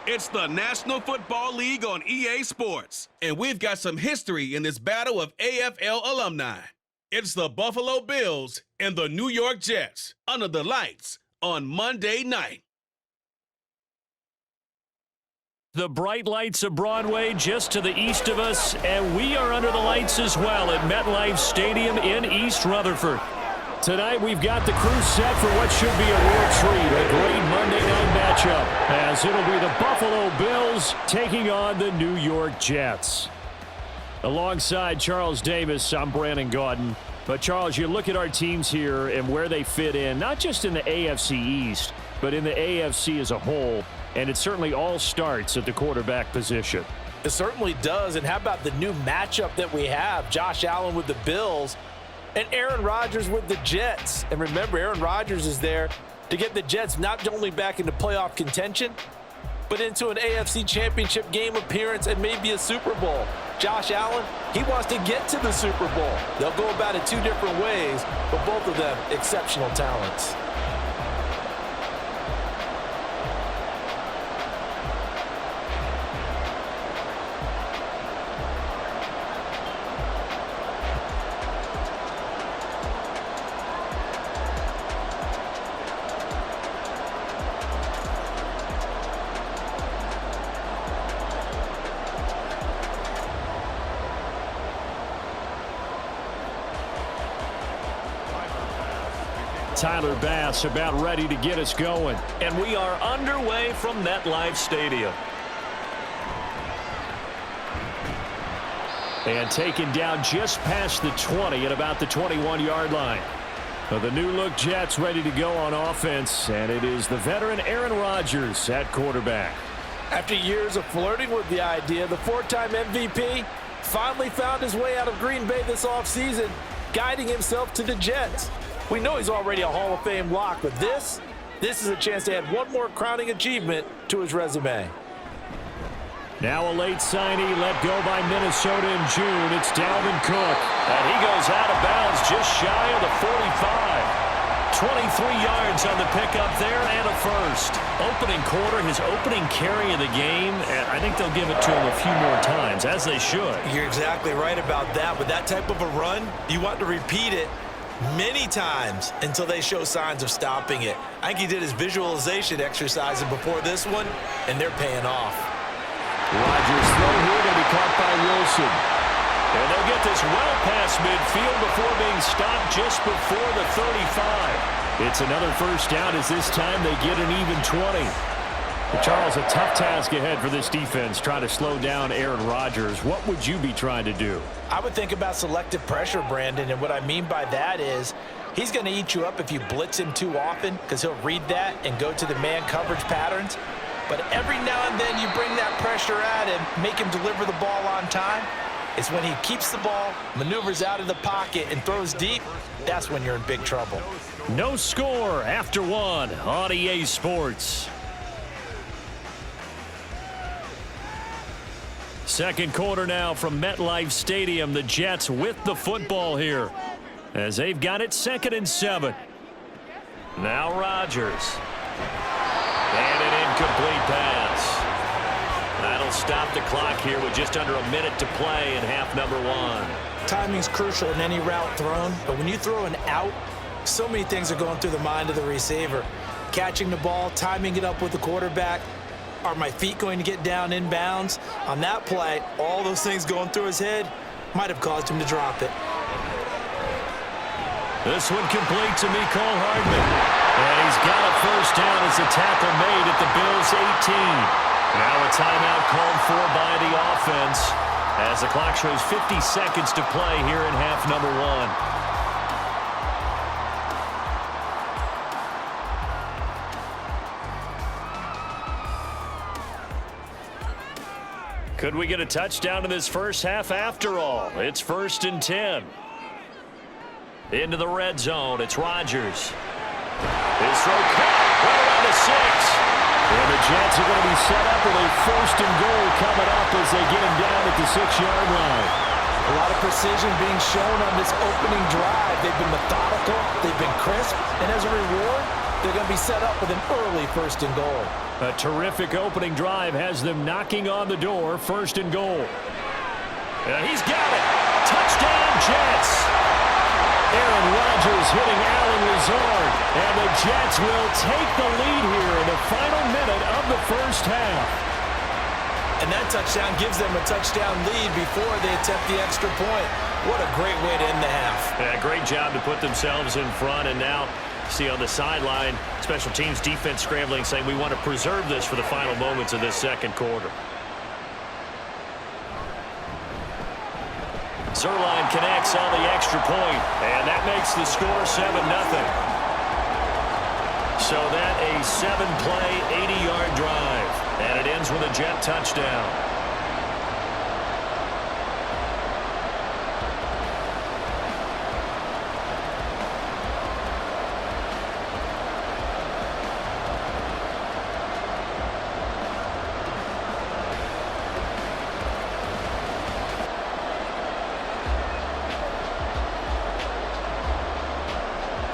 It's the National Football League on EA Sports, and we've got some history in this battle of AFL alumni. It's the Buffalo Bills and the New York Jets under the lights on Monday night. The bright lights of Broadway just to the east of us, and we are under the lights as well at MetLife Stadium in East Rutherford. Tonight we've got the crew set for what should be a real treat, a great Monday night matchup, as it'll be the Buffalo Bills taking on the New York Jets. Alongside Charles Davis, I'm Brandon Gaudin. But Charles, you look at our teams here and where they fit in, not just in the AFC East, but in the AFC as a whole, and it certainly all starts at the quarterback position. It certainly does, and how about the new matchup that we have? Josh Allen with the Bills and Aaron Rodgers with the Jets. And remember, Aaron Rodgers is there to get the Jets not only back into playoff contention, but into an AFC Championship game appearance and maybe a Super Bowl. Josh Allen, he wants to get to the Super Bowl. They'll go about it two different ways, but both of them exceptional talents. Tyler Bass about ready to get us going. And we are underway from MetLife Stadium. And taken down just past the 20 at about the 21-yard line. The new-look Jets ready to go on offense, and it is the veteran Aaron Rodgers at quarterback. After years of flirting with the idea, the four-time MVP finally found his way out of Green Bay this offseason, guiding himself to the Jets. We know he's already a Hall of Fame lock, but this is a chance to add one more crowning achievement to his resume. Now a late signee let go by Minnesota in June. It's Dalvin Cook. And he goes out of bounds just shy of the 45. 23 yards on the pickup there and a first. Opening quarter, his opening carry of the game, and I think they'll give it to him a few more times, as they should. You're exactly right about that. With that type of a run, you want to repeat it many times until they show signs of stopping it. I think he did his visualization exercises before this one, and they're paying off. Rodgers throw here to be caught by Wilson. And they'll get this well past midfield before being stopped just before the 35. It's another first down as this time they get an even 20. Charles, a tough task ahead for this defense, trying to slow down Aaron Rodgers. What would you be trying to do? I would think about selective pressure, Brandon, and what I mean by that is he's going to eat you up if you blitz him too often because he'll read that and go to the man coverage patterns. But every now and then you bring that pressure at him, make him deliver the ball on time. It's when he keeps the ball, maneuvers out of the pocket, and throws deep, that's when you're in big trouble. No score after one on EA Sports. Second quarter now from MetLife Stadium. The Jets with the football here as they've got it 2nd and 7. Now Rodgers. And an incomplete pass. That'll stop the clock here with just under a minute to play in half number one. Timing's crucial in any route thrown, but when you throw an out, so many things are going through the mind of the receiver. Catching the ball, timing it up with the quarterback. Are my feet going to get down inbounds? On that play, all those things going through his head might have caused him to drop it. This one complete to Mecole Hardman. And he's got a first down as the tackle made at the Bills' 18. Now a timeout called for by the offense as the clock shows 50 seconds to play here in half number one. Could we get a touchdown in this first half after all? It's 1st and 10. Into the red zone. It's Rodgers. His throw caught right around the 6. And the Jets are going to be set up with a 1st and goal coming up as they get him down at the 6-yard line. A lot of precision being shown on this opening drive. They've been methodical. They've been crisp. And as a reward, they're going to be set up with an early 1st and goal. A terrific opening drive has them knocking on the door, 1st and goal. He's got it. Touchdown, Jets. Aaron Rodgers hitting Allen Lazard, and the Jets will take the lead here in the final minute of the 1st half. And that touchdown gives them a touchdown lead before they attempt the extra point. What a great way to end the half. Yeah, great job to put themselves in front, and now see on the sideline, special teams defense scrambling, saying we want to preserve this for the final moments of this 2nd quarter. Zerline connects on the extra point, and that makes the score 7-0. So that a 7-play, 80-yard drive, and it ends with a Jet touchdown.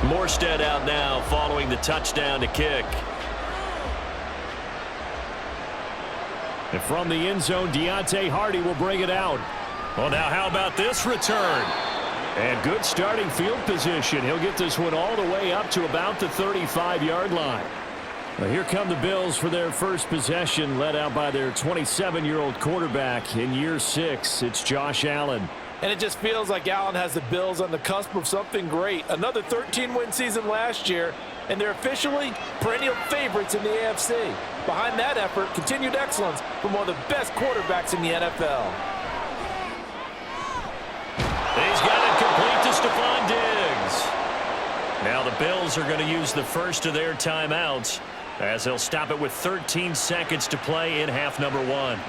Morstead out now following the touchdown to kick. And from the end zone, Deontay Hardy will bring it out. Well, now how about this return? And good starting field position. He'll get this one all the way up to about the 35-yard line. Well, here come the Bills for their first possession, led out by their 27-year-old quarterback in year 6. It's Josh Allen. And it just feels like Allen has the Bills on the cusp of something great. Another 13-win season last year, and they're officially perennial favorites in the AFC. Behind that effort, continued excellence from one of the best quarterbacks in the NFL. He's got it complete to Stephon Diggs. Now the Bills are going to use the first of their timeouts as they'll stop it with 13 seconds to play in half number 1.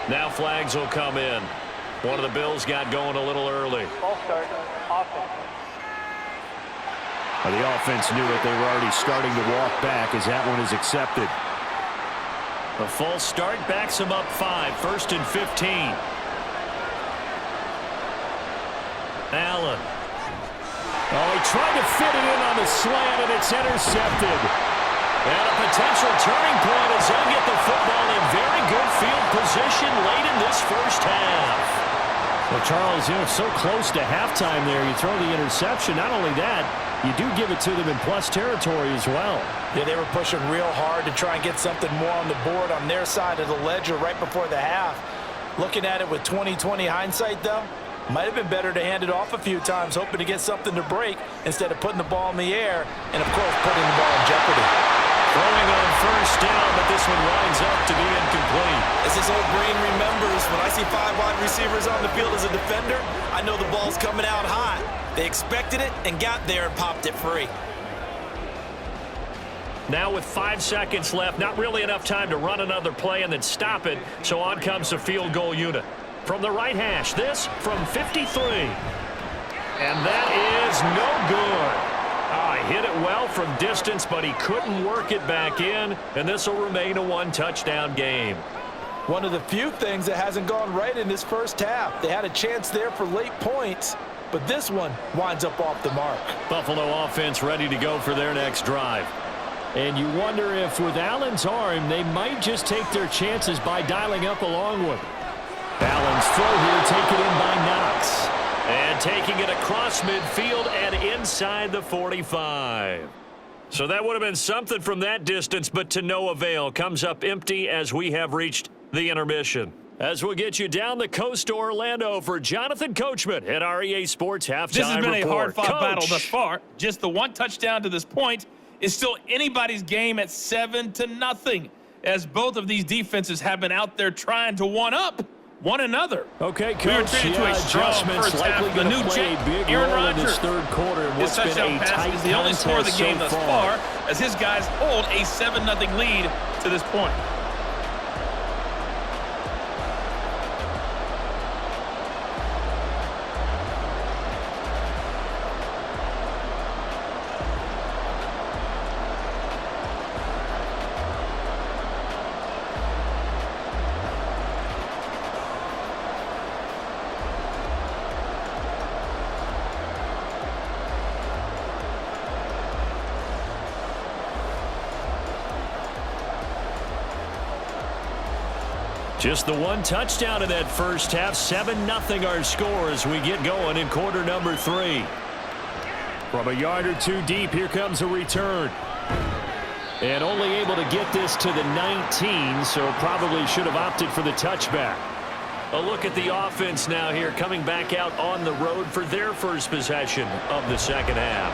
Now flags will come in. One of the Bills got going a little early. Ball start, offense. Well, the offense knew it. They were already starting to walk back as that one is accepted. A false start backs him up 5, 1st and 15. Allen. Oh, he tried to fit it in on the slant, and it's intercepted. And a potential turning point as they'll get the football in very good field position late in this 1st half. Well, Charles, you know, so close to halftime there. You throw the interception. Not only that, you do give it to them in plus territory as well. Yeah, they were pushing real hard to try and get something more on the board on their side of the ledger right before the half. Looking at it with 20/20 hindsight, though, might have been better to hand it off a few times, hoping to get something to break instead of putting the ball in the air and, of course, putting the ball in jeopardy. Throwing on 1st down, but this one winds up to be incomplete. As this old brain remembers, when I see 5 wide receivers on the field as a defender, I know the ball's coming out hot. They expected it and got there and popped it free. Now with 5 seconds left, not really enough time to run another play and then stop it, so on comes the field goal unit. From the right hash, this from 53. And that is no good. He hit it well from distance, but he couldn't work it back in, and this will remain a 1-touchdown game. One of the few things that hasn't gone right in this 1st half. They had a chance there for late points, but this one winds up off the mark. Buffalo offense ready to go for their next drive. And you wonder if with Allen's arm, they might just take their chances by dialing up a long one. Allen's throw here taken in by Knox. And taking it across midfield and inside the 45. So that would have been something from that distance, but to no avail. Comes up empty as we have reached the intermission. As we'll get you down the coast to Orlando for Jonathan Coachman at our EA Sports Halftime This has been Report. a hard-fought Coach. battle thus far. Just the 1 touchdown to this point is still anybody's game at 7-0, as both of these defenses have been out there trying to one-up one another. Okay, We are Coach, treated to a strong adjustments first half. likely The going new to play Jet, a big Aaron role in this Rodgers. 3rd quarter. And His what's been touchdown a pass tight is the only score of the contest game so thus far. far, as his guys hold a 7-0 lead to this point. Just the one touchdown in that first half. 7-0 our score as we get going in quarter number 3. From a yard or two deep, here comes a return. And only able to get this to the 19, so probably should have opted for the touchback. A look at the offense now here, coming back out on the road for their first possession of the second half.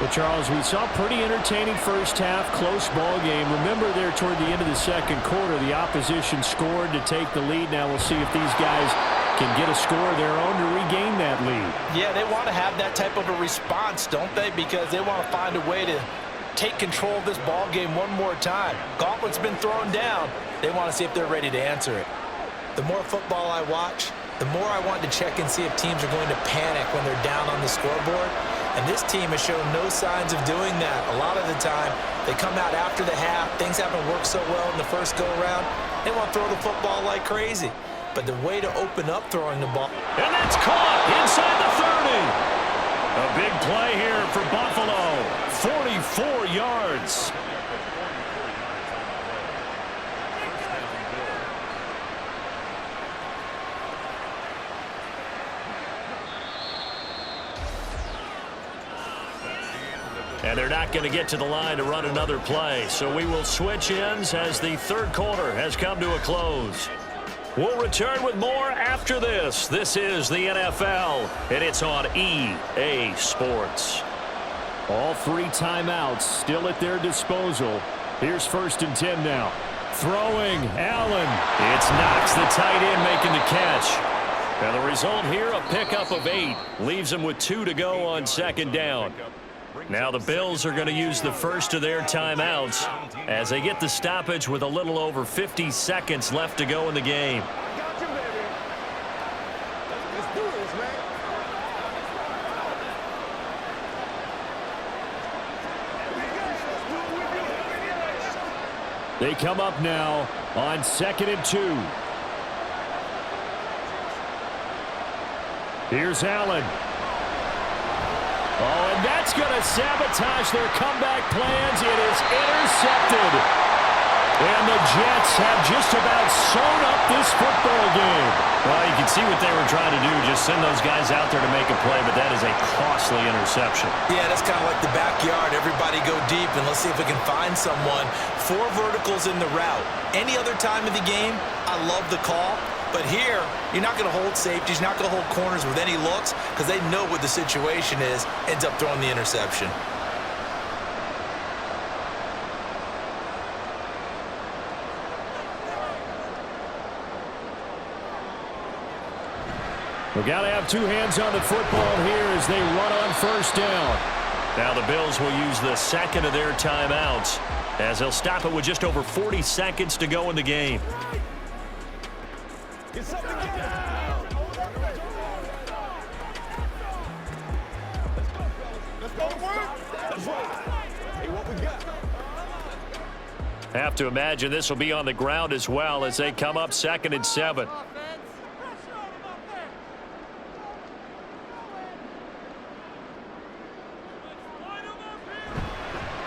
Well, Charles, we saw pretty entertaining first half, close ball game. Remember there toward the end of the second quarter, the opposition scored to take the lead. Now we'll see if these guys can get a score of their own to regain that lead. Yeah, they want to have that type of a response, don't they? Because they want to find a way to take control of this ball game one more time. Gauntlet's been thrown down. They want to see if they're ready to answer it. The more football I watch, the more I want to check and see if teams are going to panic when they're down on the scoreboard. And this team has shown no signs of doing that. A lot of the time, they come out after the half. Things haven't worked so well in the first go-around. They want to throw the football like crazy. But the way to open up throwing the ball. And that's caught inside the 30. A big play here for Buffalo. 44 yards. And they're not going to get to the line to run another play. So we will switch ends as the third quarter has come to a close. We'll return with more after this. This is the NFL, and it's on EA Sports. All 3 timeouts still at their disposal. Here's 1st and 10 now. Throwing, Allen. It's Knox, the tight end, making the catch. And the result here, a pickup of 8. Leaves them with 2 to go on second down. Now the Bills are going to use the first of their timeouts as they get the stoppage with a little over 50 seconds left to go in the game. They come up now on 2nd and 2. Here's Allen. Oh, and that's going to sabotage their comeback plans. It is intercepted. And the Jets have just about sewn up this football game. Well, you can see what they were trying to do, just send those guys out there to make a play, but that is a costly interception. Yeah, that's kind of like the backyard. Everybody go deep, and let's see if we can find someone. 4 verticals in the route. Any other time of the game, I love the call. But here, you're not going to hold safeties, you're not going to hold corners with any looks because they know what the situation is, ends up throwing the interception. We've got to have 2 hands on the football here as they run on first down. Now the Bills will use the second of their timeouts as they'll stop it with just over 40 seconds to go in the game. Have to imagine this will be on the ground as well as they come up 2nd and 7.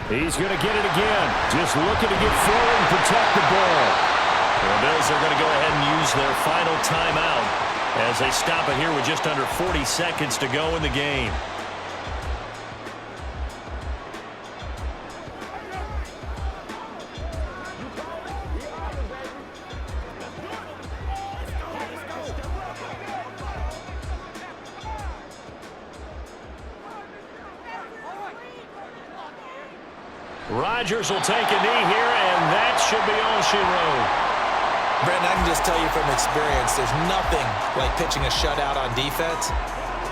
He's going to get it again. Just looking to get forward and protect the ball. The Bills are going to go ahead and use their final timeout as they stop it here with just under 40 seconds to go in the game. Rodgers will take a knee here, and that should be all she wrote. Brandon, I can just tell you from experience, there's nothing like pitching a shutout on defense,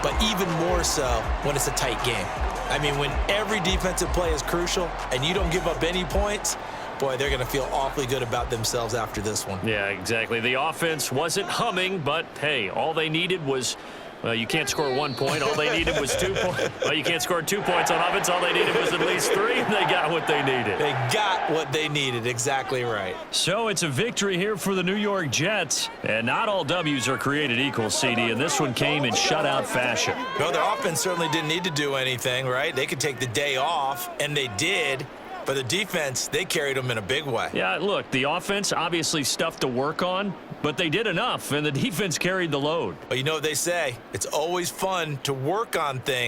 but even more so when it's a tight game. I mean, when every defensive play is crucial and you don't give up any points, boy, they're going to feel awfully good about themselves after this one. Yeah, exactly. The offense wasn't humming, but, hey, all they needed was you can't score 1 point. All they needed was 2 points. Well, you can't score 2 points on offense. All they needed was at least 3, and they got what they needed. They got what they needed. Exactly right. So it's a victory here for the New York Jets. And not all W's are created equal, CD, and this one came in shutout fashion. No, their offense certainly didn't need to do anything, right? They could take the day off, and they did. For the defense, they carried them in a big way. Yeah, look, the offense, obviously stuff to work on, but they did enough, and the defense carried the load. But you know what they say, it's always fun to work on things